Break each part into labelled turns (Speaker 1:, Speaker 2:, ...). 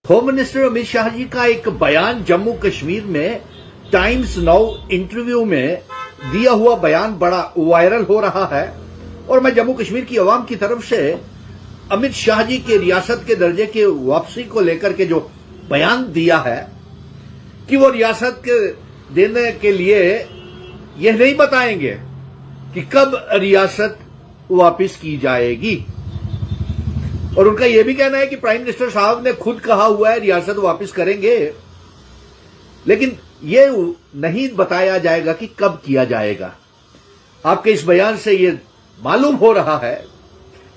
Speaker 1: Home minister Amit Shah ji का एक बयान जम्मू कश्मीर में टाइम्स नाउ इंटरव्यू में दिया हुआ बयान बड़ा वायरल हो रहा है और मैं जम्मू कश्मीर की आवाम की तरफ से अमित शाह जी के रियासत के दर्जे की वापसी को लेकर के जो बयान दिया है कि वो रियासत के देने के लिए यह नहीं बताएंगे कि कब रियासत वापस की जाएगी। और उनका यह भी कहना है कि प्राइम मिनिस्टर साहब ने खुद कहा हुआ है रियासत वापस करेंगे, लेकिन यह नहीं बताया जाएगा कि कब किया जाएगा। आपके इस बयान से यह मालूम हो रहा है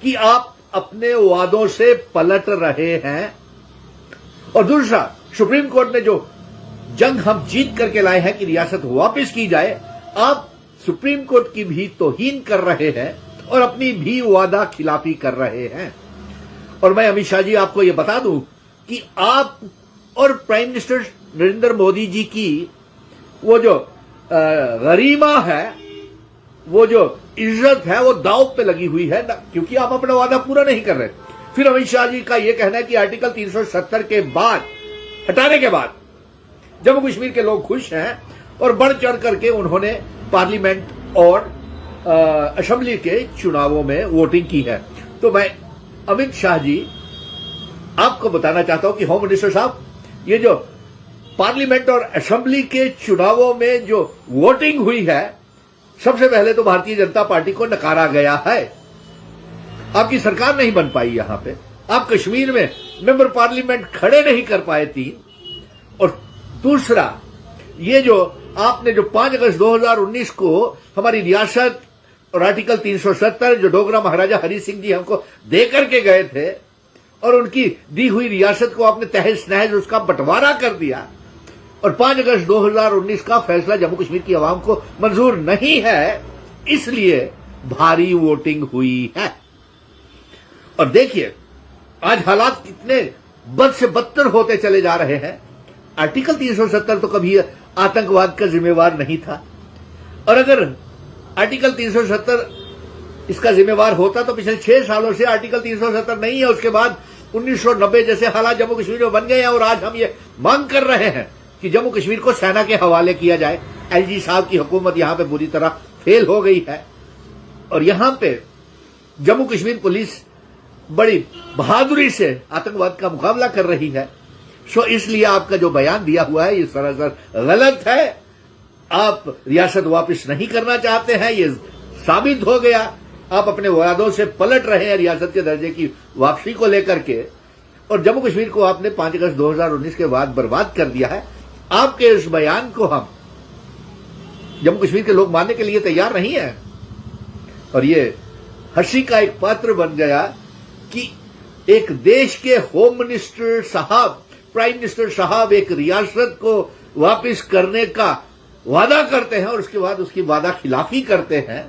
Speaker 1: कि आप अपने वादों से पलट रहे हैं। और दूसरा, सुप्रीम कोर्ट ने जो जंग हम जीत करके लाए हैं कि रियासत वापस की जाए, आप सुप्रीम कोर्ट की भी तौहीन कर रहे हैं और अपनी भी वादा खिलाफी कर रहे हैं। और मैं अमित शाह जी आपको यह बता दूं कि आप और प्राइम मिनिस्टर नरेंद्र मोदी जी की वो जो गरिमा है, वो जो इज्जत है, वो दांव पे लगी हुई है, क्योंकि आप अपना वादा पूरा नहीं कर रहे। फिर अमित शाह जी का यह कहना है कि आर्टिकल 370 के बाद हटाने के बाद जम्मू कश्मीर के लोग खुश हैं और बढ़ चढ़ करके उन्होंने पार्लियामेंट और असेंबली के चुनावों में वोटिंग की है। तो मैं अमित शाह जी आपको बताना चाहता हूं कि होम मिनिस्टर साहब, ये जो पार्लियामेंट और असेंबली के चुनावों में जो वोटिंग हुई है, सबसे पहले तो भारतीय जनता पार्टी को नकारा गया है। आपकी सरकार नहीं बन पाई यहां पे, आप कश्मीर में मेंबर पार्लियामेंट खड़े नहीं कर पाए 3। और दूसरा, ये जो आपने जो 5 अगस्त 2019 को हमारी रियासत और आर्टिकल 370 जो डोगरा महाराजा हरि सिंह जी हमको दे करके गए थे और उनकी दी हुई रियासत को आपने तहस नहस उसका बंटवारा कर दिया, और 5 अगस्त 2019 का फैसला जम्मू कश्मीर की आवाम को मंजूर नहीं है, इसलिए भारी वोटिंग हुई है। और देखिए आज हालात कितने बद से बदतर होते चले जा रहे हैं। आर्टिकल 370 तो कभी आतंकवाद का जिम्मेवार नहीं था, और अगर आर्टिकल 370 इसका जिम्मेवार होता तो पिछले 6 सालों से आर्टिकल 370 नहीं है। उसके बाद 1990 जैसे हालात जम्मू कश्मीर में बन गए हैं और आज हम ये मांग कर रहे हैं कि जम्मू कश्मीर को सेना के हवाले किया जाए। एलजी साहब की हुकूमत यहां पे बुरी तरह फेल हो गई है और यहां पे जम्मू कश्मीर पुलिस बड़ी बहादुरी से आतंकवाद का मुकाबला कर रही है। सो इसलिए आपका जो बयान दिया हुआ है ये सरासर गलत है। आप रियासत वापस नहीं करना चाहते हैं, ये साबित हो गया। आप अपने वादों से पलट रहे हैं रियासत के दर्जे की वापसी को लेकर के, और जम्मू कश्मीर को आपने 5 अगस्त 2019 के बाद बर्बाद कर दिया है। आपके इस बयान को हम जम्मू कश्मीर के लोग मानने के लिए तैयार नहीं है। और ये हंसी का एक पात्र बन गया कि एक देश के होम मिनिस्टर साहब, प्राइम मिनिस्टर साहब एक रियासत को वापस करने का वादा करते हैं और उसके बाद उसकी वादा खिलाफी करते हैं।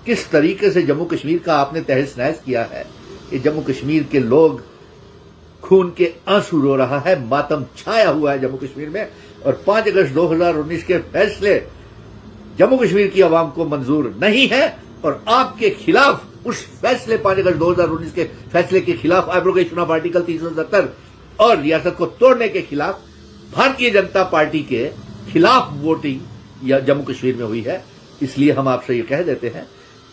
Speaker 1: किस तरीके से जम्मू कश्मीर का आपने तहस नहस किया है। ये जम्मू कश्मीर के लोग खून के आंसू रो रहा है, मातम छाया हुआ है जम्मू कश्मीर में। और 5 अगस्त 2019 के फैसले जम्मू कश्मीर की आवाम को मंजूर नहीं है और आपके खिलाफ उस फैसले 5 अगस्त 2019 के फैसले के खिलाफ एब्रोगेशन ऑफ आर्टिकल 370 और रियासत को तोड़ने के खिलाफ भारतीय जनता पार्टी के खिलाफ वोटिंग या जम्मू कश्मीर में हुई है। इसलिए हम आपसे ये कह देते हैं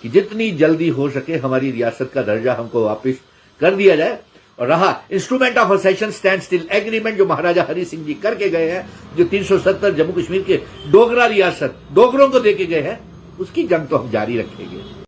Speaker 1: कि जितनी जल्दी हो सके हमारी रियासत का दर्जा हमको वापस कर दिया जाए। और रहा instrument of accession standstill agreement जो महाराजा हरि सिंह जी करके गए हैं, जो 370 जम्मू कश्मीर के डोगरा रियासत डोगरों को देके गए हैं, उसकी जंग तो हम जारी रखेंगे।